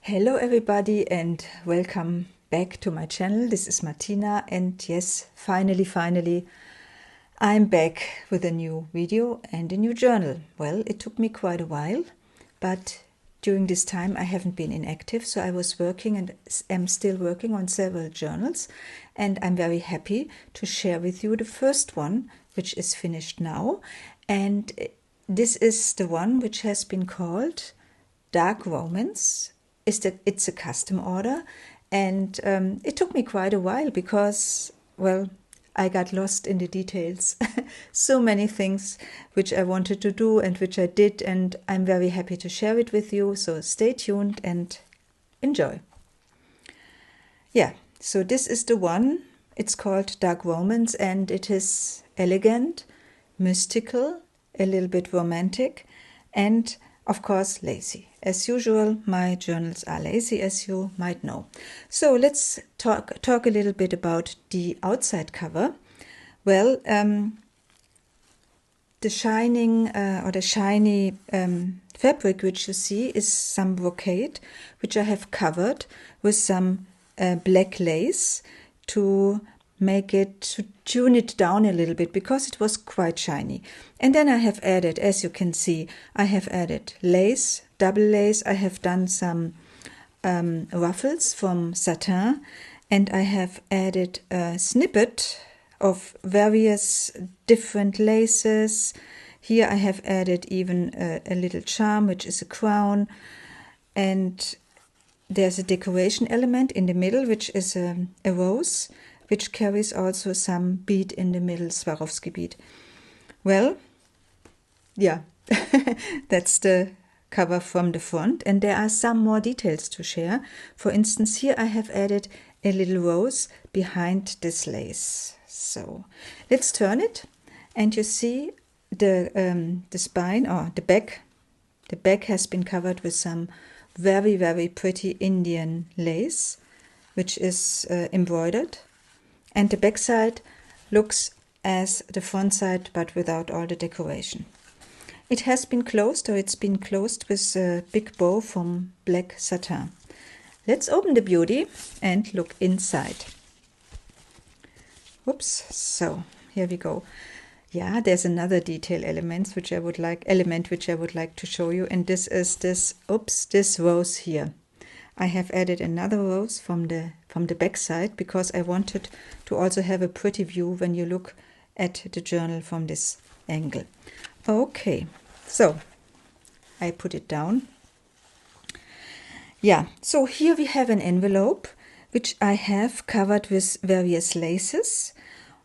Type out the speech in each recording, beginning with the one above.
Hello everybody and welcome back to my channel. This is Martina and yes, finally I'm back with a new video and a new journal. Well, it took me quite a while, but during this time I haven't been inactive, so I was working and am still working on several journals, and I'm very happy to share with you the first one, which is finished now, and this is the one which has been called Dark Romance. It's a custom order, and it took me quite a while because, well, I got lost in the details. So many things which I wanted to do and which I did, and I'm very happy to share it with you, so stay tuned and enjoy. Yeah, so this is the one. It's called Dark Romance, and it is elegant, mystical, a little bit romantic, and of course lacy. As usual, my journals are lacy, as you might know. So let's talk a little bit about the outside cover. Well, the shiny fabric which you see is some brocade, which I have covered with some black lace to tune it down a little bit because it was quite shiny. And then I have added, as you can see, I have added lace, double lace. I have done some ruffles from satin, and I have added a snippet of various different laces. Here I have added even a little charm, which is a crown, and there's a decoration element in the middle, which is a rose, which carries also some bead in the middle, Swarovski bead. Well, yeah, that's the cover from the front, and there are some more details to share. For instance, here I have added a little rose behind this lace. So let's turn it, and you see the spine, or the back. The back has been covered with some very pretty Indian lace, which is embroidered. And the back side looks as the front side, but without all the decoration. It has been closed, or it's been closed with a big bow from black satin. Let's open the beauty and look inside. Oops, so here we go. Yeah, there's another detail element which I would like to show you, and this is this rose here. I have added another rose from the back side because I wanted to also have a pretty view when you look at the journal from this angle. Okay, so I put it down. Yeah, so here we have an envelope which I have covered with various laces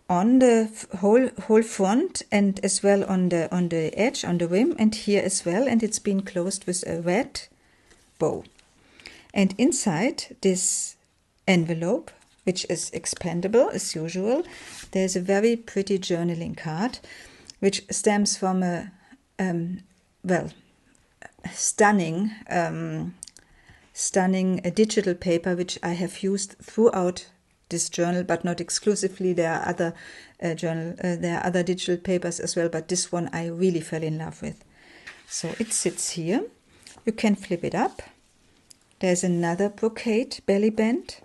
on the whole front, and as well on the edge, on the rim, and here as well, and it's been closed with a red bow. And inside this envelope, which is expandable as usual, there's a very pretty journaling card, which stems from a stunning digital paper which I have used throughout this journal, but not exclusively. There are other other digital papers as well, but this one I really fell in love with. So it sits here. You can flip it up. There's another brocade belly band,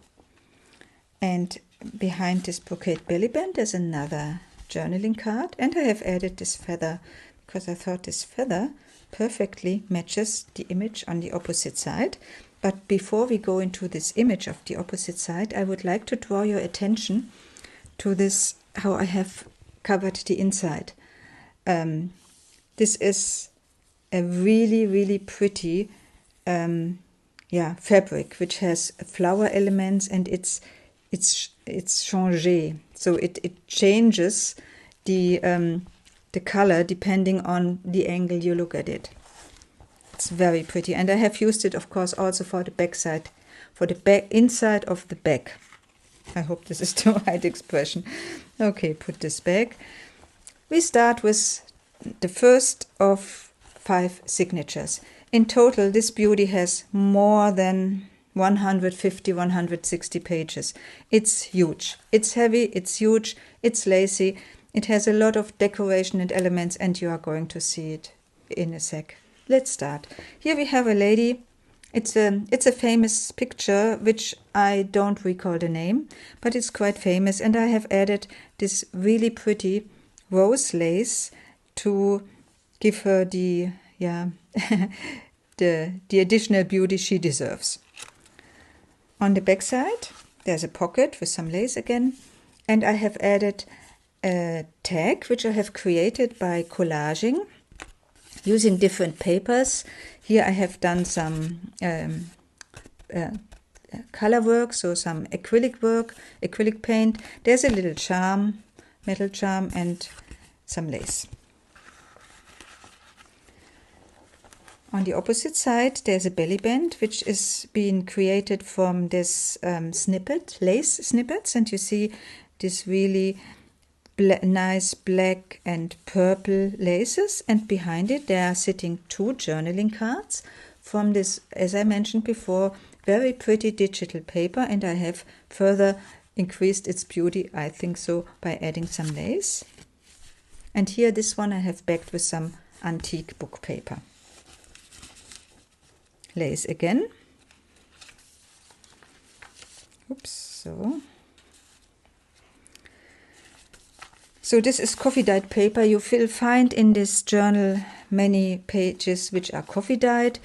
and behind this brocade belly band there's another journaling card, and I have added this feather because I thought this feather perfectly matches the image on the opposite side. But before we go into this image of the opposite side, I would like to draw your attention to this, how I have covered the inside. This is a really pretty fabric which has flower elements, and it's changé, so it changes the color depending on the angle you look at it. It's very pretty, and I have used it, of course, also for the back side, for the inside of the back. I hope this is the right expression. Okay, put this back. We start with the first of 5 signatures. In total, this beauty has more than 150-160 pages. It's huge. It's heavy, it's huge, it's lacy. It has a lot of decoration and elements, and you are going to see it in a sec. Let's start. Here we have a lady It's a famous picture, which I don't recall the name, but it's quite famous. And I have added this really pretty rose lace to give her the, yeah, the additional beauty she deserves. On the back side, there's a pocket with some lace again. And I have added a tag, which I have created by collaging using different papers. Here I have done some color work, so some acrylic work, acrylic paint. There's a little charm, metal charm, and some lace. On the opposite side, there's a belly band, which is being created from this lace snippets, and you see this really nice black and purple laces, and behind it there are sitting 2 journaling cards from this, as I mentioned before, very pretty digital paper, and I have further increased its beauty, I think so, by adding some lace. And here this one I have backed with some antique book paper. Lace again. Oops, So this is coffee dyed paper. You will find in this journal many pages which are coffee dyed.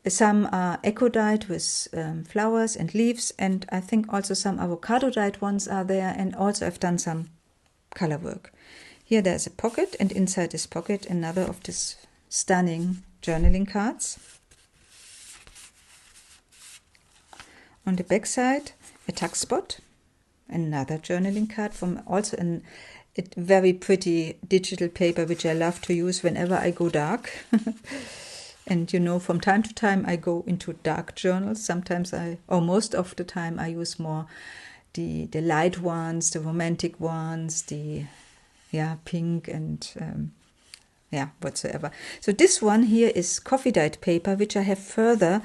Some are eco dyed with flowers and leaves, and I think also some avocado dyed ones are there, and also I've done some color work. Here there's a pocket, and inside this pocket another of these stunning journaling cards. On the back side, a tuck spot, another journaling card from also a very pretty digital paper, which I love to use whenever I go dark. And you know, from time to time I go into dark journals. Sometimes most of the time I use more the light ones, the romantic ones, the pink and whatsoever. So this one here is coffee dyed paper, which I have further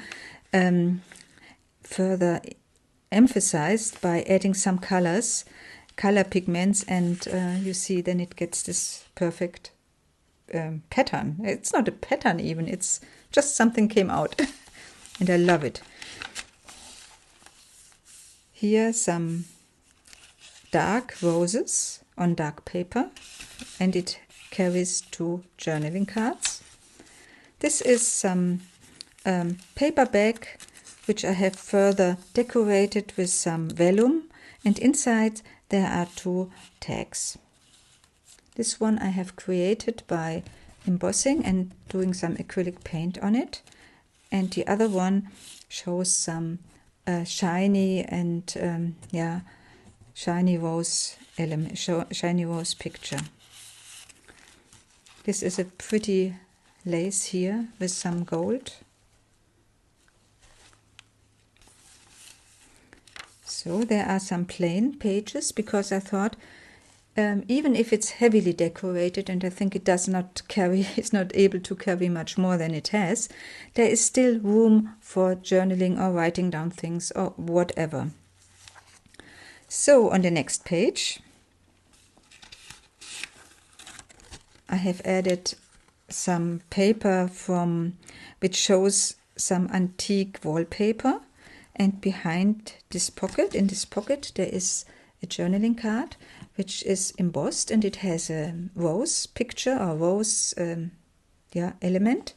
emphasized by adding some color pigments, and you see then it gets this perfect pattern. It's not a pattern even, it's just something came out and I love it. Here some dark roses on dark paper, and it carries 2 journaling cards. This is some paper bag which I have further decorated with some vellum, and inside there are 2 tags. This one I have created by embossing and doing some acrylic paint on it, and the other one shows some shiny and shiny rose element, shiny rose picture. This is a pretty lace here with some gold. So there are some plain pages, because I thought even if it's heavily decorated, and I think it does not carry, it's not able to carry much more than it has, there is still room for journaling or writing down things or whatever. So on the next page I have added some paper which shows some antique wallpaper, and behind this pocket, in this pocket, there is a journaling card which is embossed, and it has a rose picture or rose element,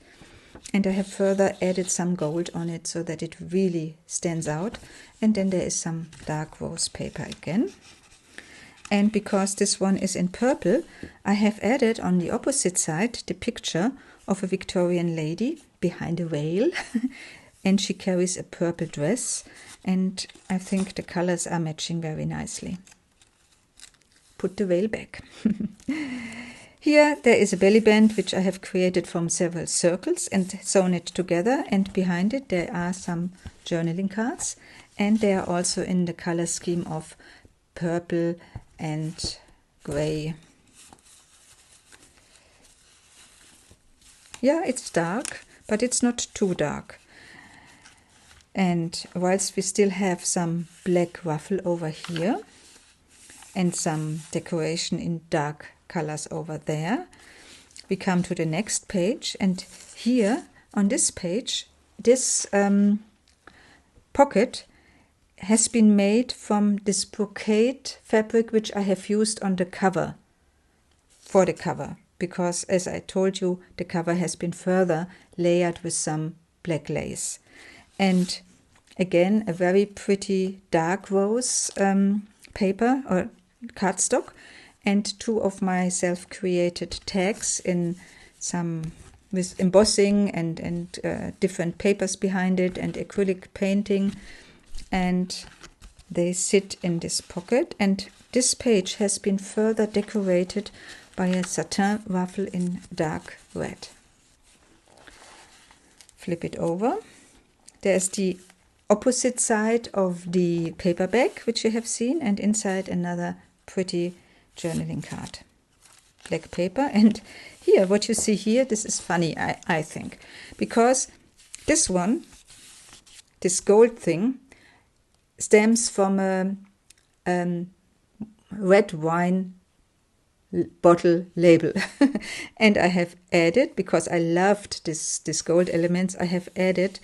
and I have further added some gold on it so that it really stands out. And then there is some dark rose paper again, and because this one is in purple, I have added on the opposite side the picture of a Victorian lady behind a veil and she carries a purple dress, and I think the colors are matching very nicely. Put the veil back. Here there is a belly band which I have created from several circles and sewn it together, and behind it there are some journaling cards, and they are also in the color scheme of purple and gray. Yeah, it's dark, but it's not too dark. And whilst we still have some black ruffle over here and some decoration in dark colors over there, we come to the next page, and here on this page, this pocket has been made from this brocade fabric which I have used on the cover, for the cover, because as I told you, the cover has been further layered with some black lace. And again, a very pretty dark rose paper or cardstock, and 2 of my self-created tags in some with embossing and different papers behind it and acrylic painting, and they sit in this pocket. And this page has been further decorated by a satin ruffle in dark red. Flip it over. There's the opposite side of the paper bag, which you have seen, and inside another pretty journaling card. Black paper. And here, what you see here, this is funny, I think, because this one, this gold thing, stems from a red wine bottle label. And I have added, because I loved this gold elements, I have added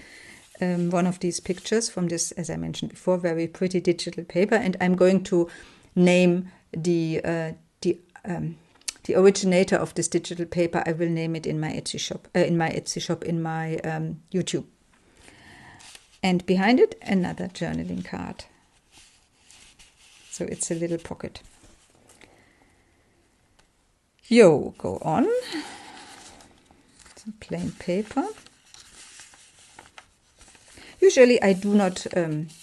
one of these pictures from this, as I mentioned before, very pretty digital paper, and I'm going to name the originator of this digital paper. I will name it in my Etsy shop, in my YouTube. And behind it, another journaling card. So it's a little pocket. Go on. Some plain paper. Usually I do not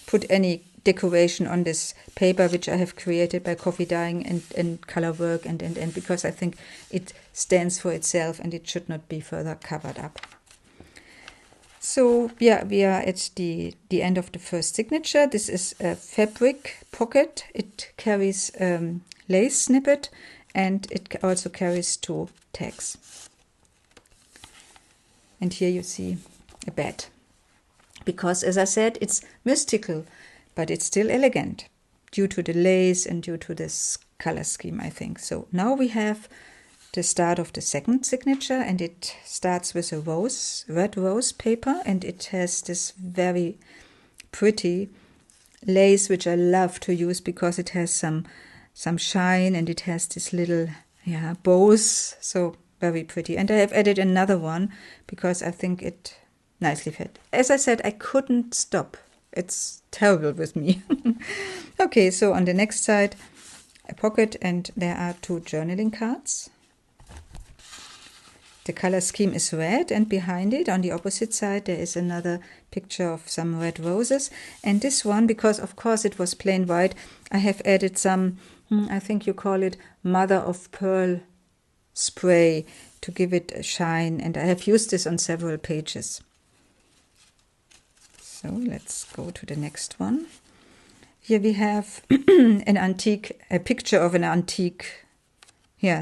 put any decoration on this paper which I have created by coffee dyeing and color work and because I think it stands for itself and it should not be further covered up. So yeah, we are at the end of the first signature. This is a fabric pocket. It carries lace snippet and it also carries 2 tags. And here you see a bed. Because, as I said, it's mystical, but it's still elegant due to the lace and due to this color scheme, I think. So now we have the start of the second signature, and it starts with a red rose paper, and it has this very pretty lace, which I love to use because it has some shine and it has this little bows, so very pretty. And I have added another one because I think it nicely fit. As I said, I couldn't stop. It's terrible with me. Okay, so on the next side, a pocket, and there are 2 journaling cards. The color scheme is red, and behind it, on the opposite side, there is another picture of some red roses. And this one, because of course it was plain white, I have added some, I think you call it mother of pearl spray to give it a shine, and I have used this on several pages. So let's go to the next one. Here we have a picture of an antique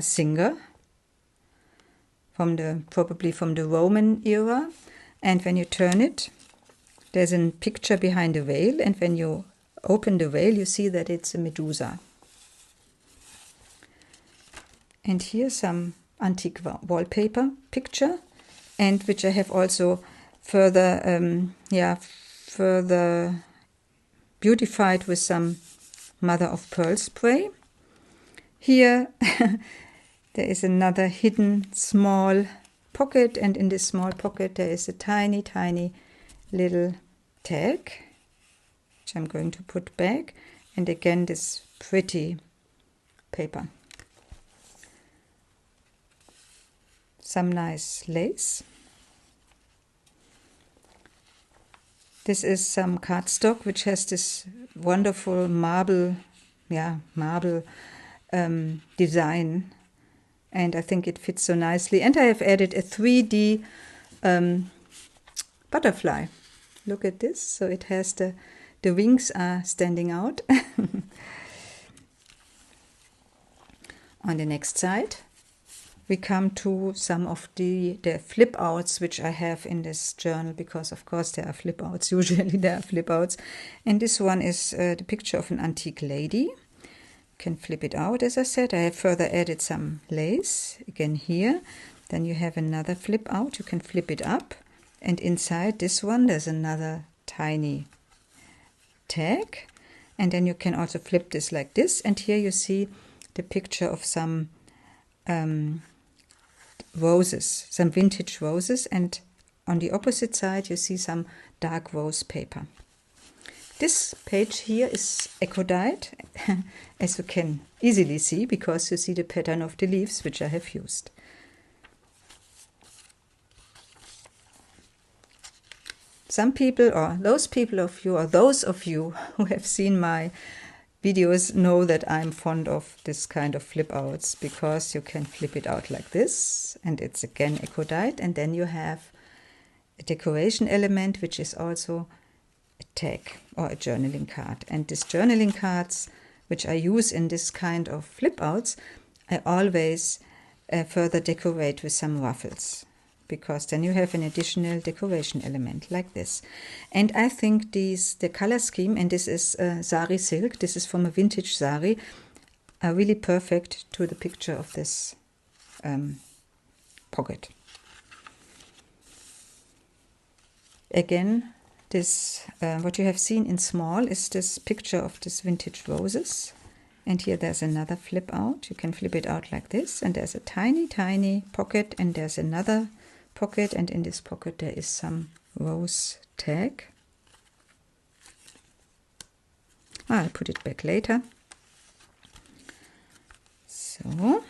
singer probably from the Roman era. And when you turn it, there's a picture behind the veil, and when you open the veil, you see that it's a Medusa. And here's some antique wallpaper picture, and which I have also further beautified with some mother of pearl spray. Here there is another hidden small pocket, and in this small pocket there is a tiny little tag, which I'm going to put back, and again this pretty paper. Some nice lace. This is some cardstock which has this wonderful marble design, and I think it fits so nicely. And I have added a 3D butterfly. Look at this. So it has the wings are standing out. On the next side, we come to some of the flip outs which I have in this journal, because of course there are flip outs. Usually there are flip outs. And this one is the picture of an antique lady. You can flip it out, as I said. I have further added some lace again here. Then you have another flip out. You can flip it up, and inside this one there's another tiny tag, and then you can also flip this like this, and here you see the picture of some roses, some vintage roses, and on the opposite side you see some dark rose paper. This page here is eco-dyed, as you can easily see, because you see the pattern of the leaves which I have used. Some people, or those people of you, or those of you who have seen my videos know that I'm fond of this kind of flip outs, because you can flip it out like this, and it's again eco-dyed, and then you have a decoration element which is also a tag or a journaling card. And these journaling cards which I use in this kind of flip outs, I always further decorate with some ruffles, because then you have an additional decoration element like this. And I think the color scheme, and this is sari silk, this is from a vintage sari, are really perfect to the picture of this pocket. Again, this what you have seen in small is this picture of this vintage roses. And here there's another flip out. You can flip it out like this, and there's a tiny, tiny pocket, and there's another pocket, and in this pocket there is some rose tag. I'll put it back later. So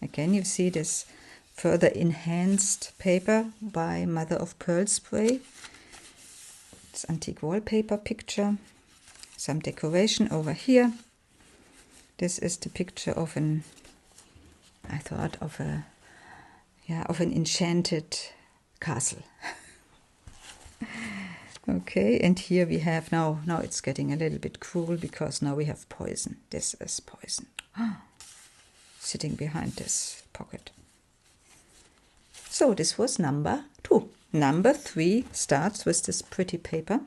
again you see this further enhanced paper by Mother of Pearl spray. It's antique wallpaper picture. Some decoration over here. This is the picture of an, I thought of a, yeah, of an enchanted castle. Okay, and here we have now it's getting a little bit cruel, because now we have poison. This is poison. Sitting behind this pocket. So this was number 2. Number 3 starts with this pretty paper.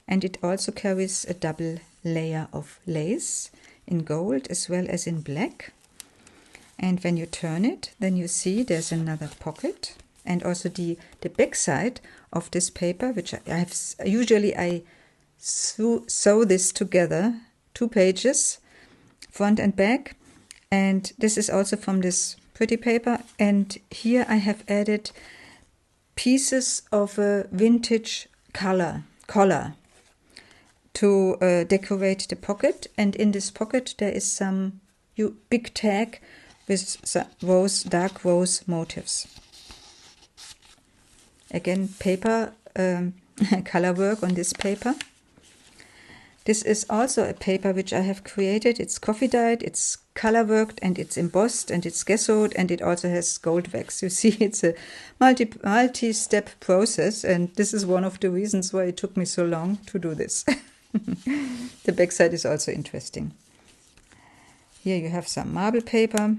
And it also carries a double layer of lace in gold as well as in black. And when you turn it, then you see there's another pocket, and also the back side of this paper, which I have usually I sew this together, 2 pages, front and back, and this is also from this pretty paper. And here I have added pieces of a vintage collar to decorate the pocket, and in this pocket there is some big tag with dark rose motifs. Again, paper color work on this paper. This is also a paper which I have created. It's coffee dyed, it's color worked, and it's embossed, and it's gessoed, and it also has gold wax. You see, it's a multi-step process, and this is one of the reasons why it took me so long to do this. The backside is also interesting. Here you have some marble paper,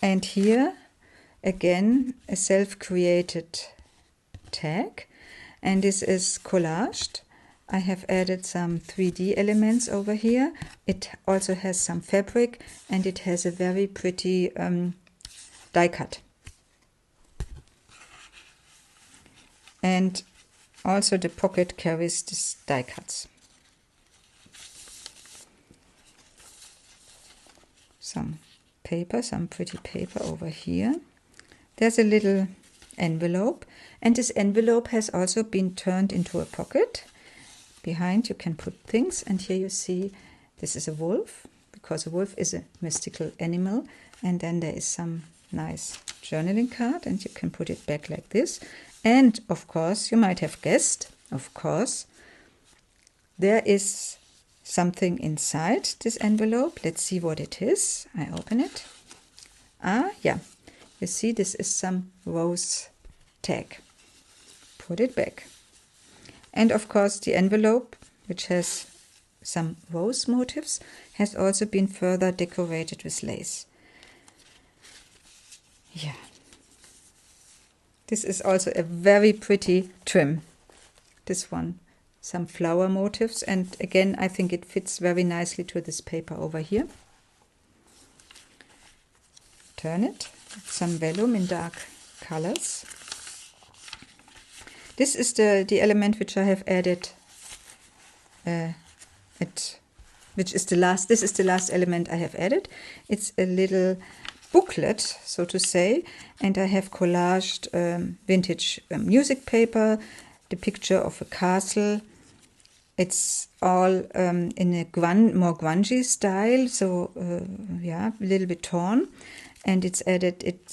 and here again a self-created tag, and this is collaged. I have added some 3D elements over here. It also has some fabric, and it has a very pretty die cut. And also the pocket carries these die cuts. Some paper, some pretty paper over here. There's a little envelope, and this envelope has also been turned into a pocket. Behind you can put things, and here you see this is a wolf, because a wolf is a mystical animal. And then there is some nice journaling card, and you can put it back like this. And of course, you might have guessed, of course, there is something inside this envelope. Let's see what it is. I open it. Ah, yeah. You see, this is some rose tag. Put it back. And of course, the envelope, which has some rose motifs, has also been further decorated with lace. Yeah. This is also a very pretty trim. This one. Some flower motifs, and again I think it fits very nicely to this paper over here. Turn it. Some vellum in dark colors. This is the element which I have added which is the last, this is the last element I have added. It's a little booklet, so to say, and I have collaged vintage music paper, the picture of a castle. It's all in a more grungy style, so yeah, a little bit torn. And it's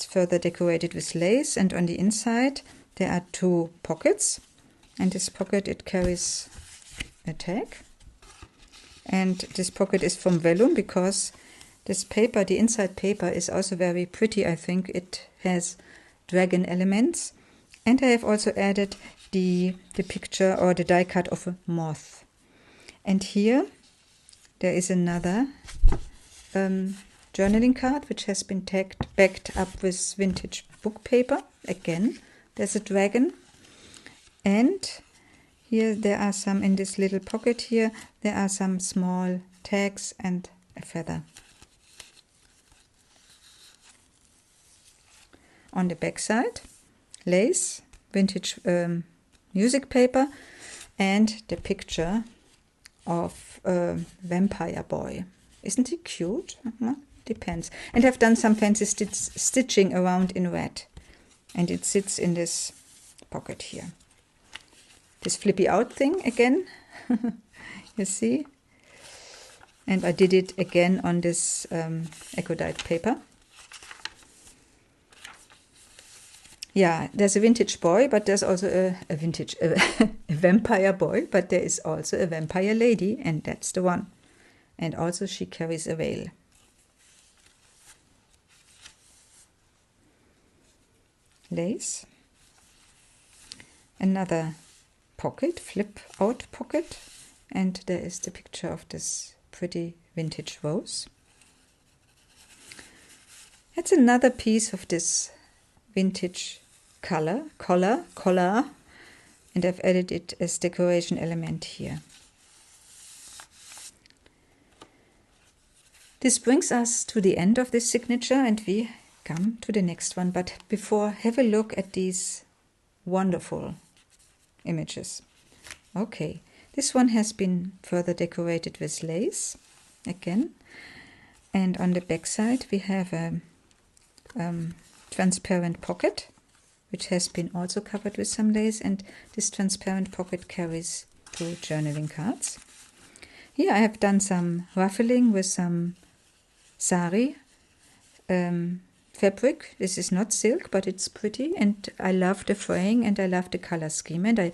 further decorated with lace, and on the inside there are 2 pockets. And this pocket, it carries a tag. And this pocket is from vellum, because this paper, the inside paper, is also very pretty. I think it has dragon elements. And I have also added the picture or the die cut of a moth. And here there is another journaling card, which has been backed up with vintage book paper. Again, there's a dragon. And here there are some, in this little pocket here, there are some small tags and a feather. On the back side, lace, vintage music paper, and the picture of a vampire boy. Isn't he cute? Depends. And I've done some fancy stitching around in red. And it sits in this pocket here. This flippy out thing again, you see? And I did it again on this eco-dyed paper. Yeah, there's a vintage boy, but there's also a vampire boy, but there is also a vampire lady, and that's the one. And also she carries a veil. Lace. Another pocket, flip out pocket, and there is the picture of this pretty vintage rose. That's another piece of this vintage collar, and I've added it as decoration element here. This brings us to the end of this signature, and we come to the next one. But before, have a look at these wonderful images. Okay, this one has been further decorated with lace again, and on the back side we have a transparent pocket, which has been also covered with some lace, and this transparent pocket carries 2 journaling cards. Here I have done some ruffling with some sari fabric. This is not silk, but it's pretty, and I love the fraying and I love the color scheme, and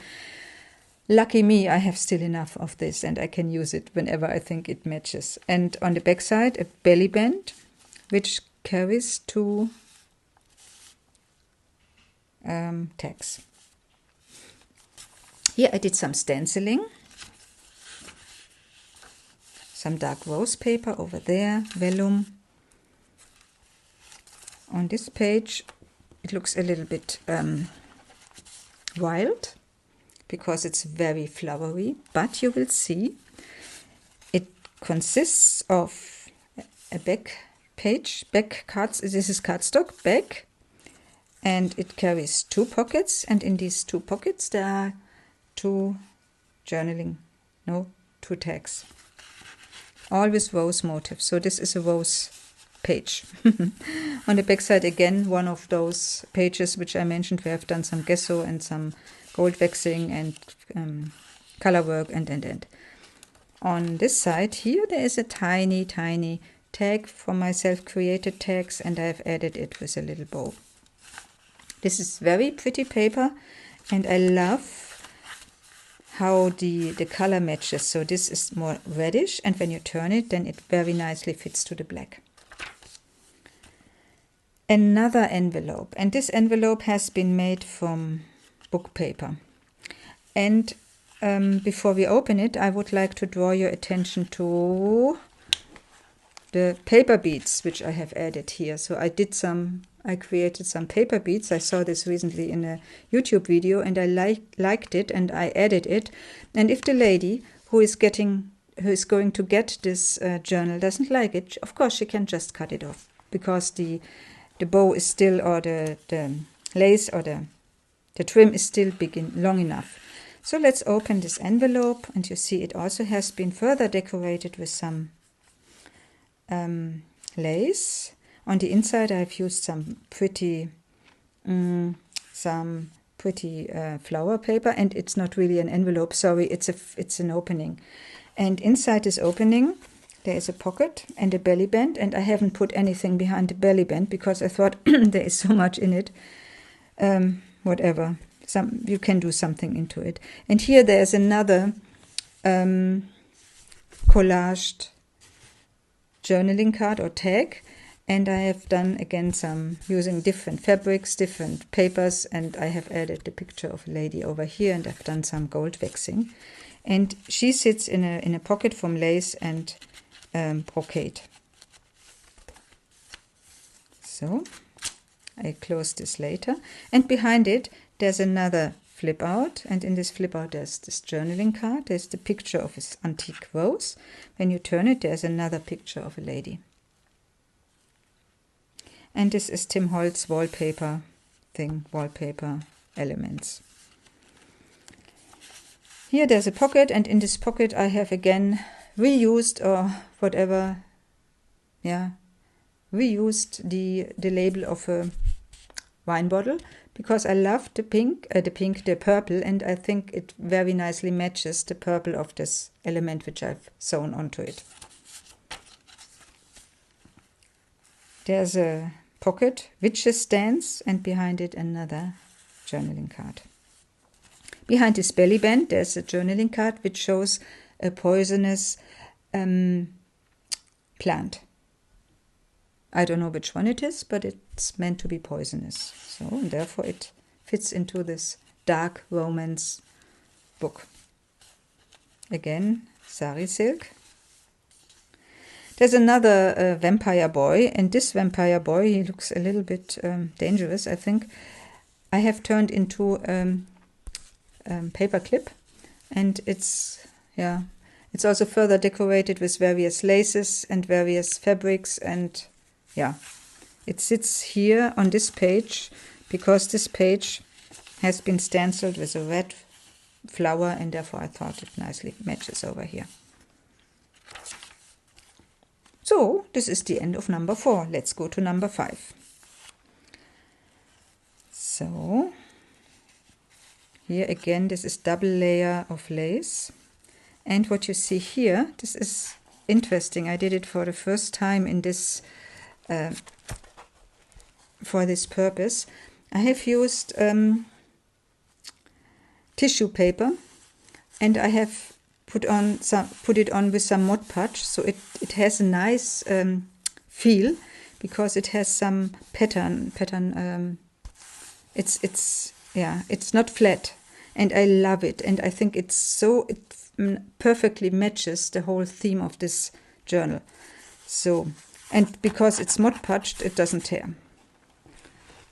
lucky me, I have still enough of this and I can use it whenever I think it matches. And on the back side, a belly band, which carries 2 tags. Here I did some stenciling, some dark rose paper over there, vellum. On this page it looks a little bit wild because it's very flowery, but you will see it consists of a back cards. This is cardstock back, and it carries 2 pockets, and in these 2 pockets there are 2 tags, all with rose motifs. So this is a rose page. On the back side again, one of those pages which I mentioned, we have done some gesso and some gold waxing and color work and. On this side here there is a tiny tag from my self-created tags, and I have added it with a little bow. This is very pretty paper, and I love how the color matches. So this is more reddish, and when you turn it, then it very nicely fits to the black. Another envelope, and this envelope has been made from book paper. And before we open it, I would like to draw your attention to the paper beads which I have added here. So I created some paper beads. I saw this recently in a YouTube video, and I liked it, and I added it. And if the lady who is going to get this journal doesn't like it, of course she can just cut it off, because the bow is still, or the lace or the trim is still big and long enough. So let's open this envelope, and you see it also has been further decorated with some lace. On the inside I have used some pretty flower paper, and it's not really an envelope, sorry, it's an opening. And inside this opening there is a pocket and a belly band, and I haven't put anything behind the belly band because I thought there is so much in it. Whatever, you can do something into it. And here there's another collaged journaling card or tag, and I have done again some using different fabrics, different papers, and I have added the picture of a lady over here, and I've done some gold waxing. And she sits in a pocket from lace and brocade. So I close this later, and behind it there's another flip out, and in this flip out there's this journaling card. There's the picture of this antique rose. When you turn it, there's another picture of a lady. And this is Tim Holtz wallpaper thing, wallpaper elements. Here there's a pocket, and in this pocket I have again reused, or whatever, yeah, reused the label of a wine bottle, because I love the purple, and I think it very nicely matches the purple of this element which I've sewn onto it. There's a pocket, witch's stance, and behind it another journaling card. Behind this belly band there's a journaling card which shows a poisonous plant. I don't know which one it is, but it's meant to be poisonous. So, and therefore it fits into this dark romance book. Again, sari silk. There's another vampire boy, and this vampire boy, he looks a little bit dangerous, I think. I have turned into paper clip, and it's also further decorated with various laces and various fabrics, and yeah, it sits here on this page because this page has been stenciled with a red flower, and therefore I thought it nicely matches over here. So this is the end of number 4. Let's go to number 5. So here again, this is double layer of lace, and what you see here, this is interesting. I did it for the first time in this for this purpose. I have used tissue paper, and I have put it on with some Mod Podge, so it has a nice feel, because it has some pattern. It's not flat, and I love it, and I think it perfectly matches the whole theme of this journal. So, and because it's Mod Podged, it doesn't tear.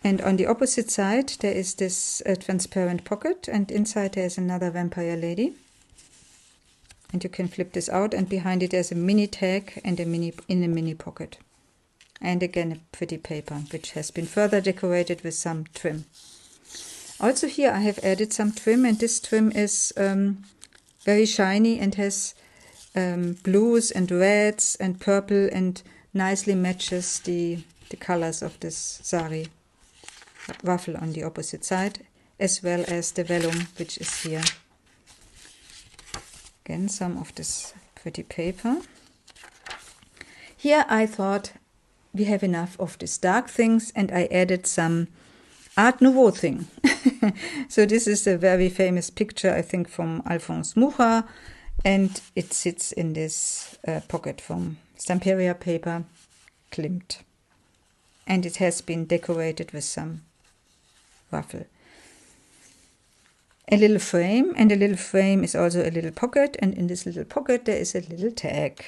And on the opposite side there is this transparent pocket, and inside there is another vampire lady. And you can flip this out, and behind it there's a mini tag and a mini pocket. And again a pretty paper, which has been further decorated with some trim. Also here I have added some trim, and this trim is very shiny and has blues and reds and purple, and nicely matches the colors of this sari waffle on the opposite side, as well as the vellum which is here. Again, some of this pretty paper. Here I thought we have enough of these dark things, and I added some Art Nouveau thing. So this is a very famous picture, I think, from Alphonse Mucha, and it sits in this pocket from Stamperia paper, Klimt. And it has been decorated with some waffle. A little frame, and a little frame is also a little pocket, and in this little pocket there is a little tag.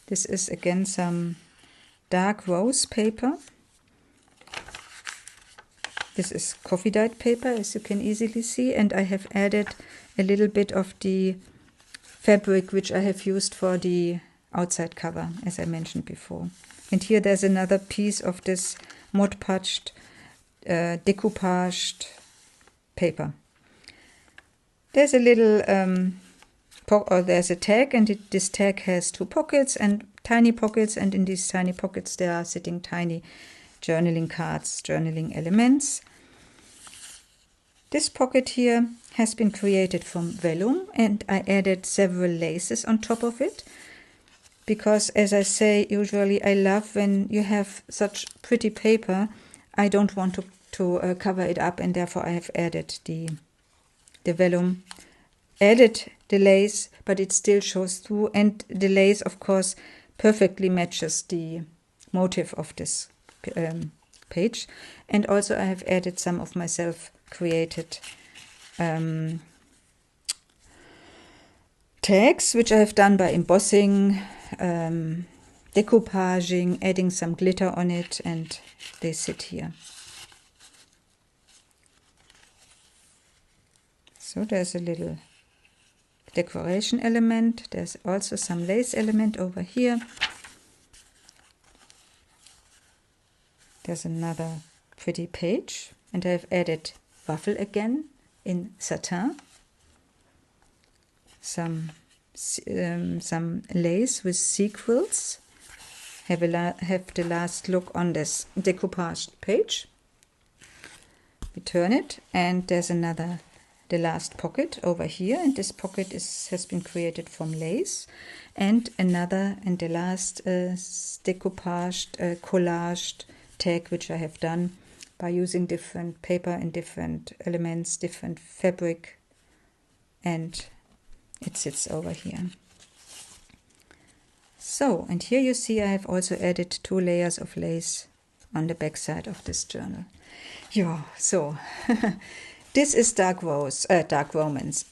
This is again some dark rose paper. This is coffee dyed paper, as you can easily see, and I have added a little bit of the fabric which I have used for the outside cover, as I mentioned before. And here there's another piece of this Mod Podged decoupaged paper. There's a little there's a tag, and this tag has 2 pockets and tiny pockets, and in these tiny pockets there are sitting tiny journaling cards, journaling elements. This pocket here has been created from vellum, and I added several laces on top of it, because as I say, usually I love when you have such pretty paper, I don't want to cover it up, and therefore I have added the vellum, added the lace, but it still shows through, and the lace of course perfectly matches the motif of this page. And also I have added some of my self-created tags, which I have done by embossing, decoupaging, adding some glitter on it, and they sit here. So there's a little decoration element. There's also some lace element over here. There's another pretty page, and I've added waffle again in satin. Some lace with sequins. Have the last look on this decoupaged page. We turn it, and there's the last pocket over here, and this pocket has been created from lace, and the last decoupaged, collaged tag, which I have done by using different paper and different elements, different fabric, and it sits over here. So, and here you see I have also added 2 layers of lace on the back side of this journal. Yeah, so this is Dark Romance.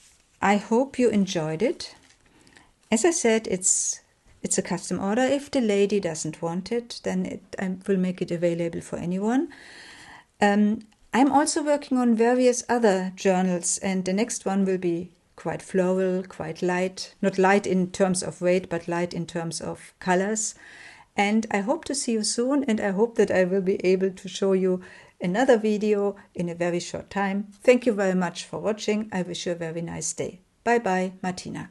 I hope you enjoyed it. As I said, it's a custom order. If the lady doesn't want it, then I will make it available for anyone. I'm also working on various other journals, and the next one will be quite floral, quite light. Not light in terms of weight, but light in terms of colors. And I hope to see you soon, and I hope that I will be able to show you another video in a very short time. Thank you very much for watching. I wish you a very nice day. Bye bye, Martina.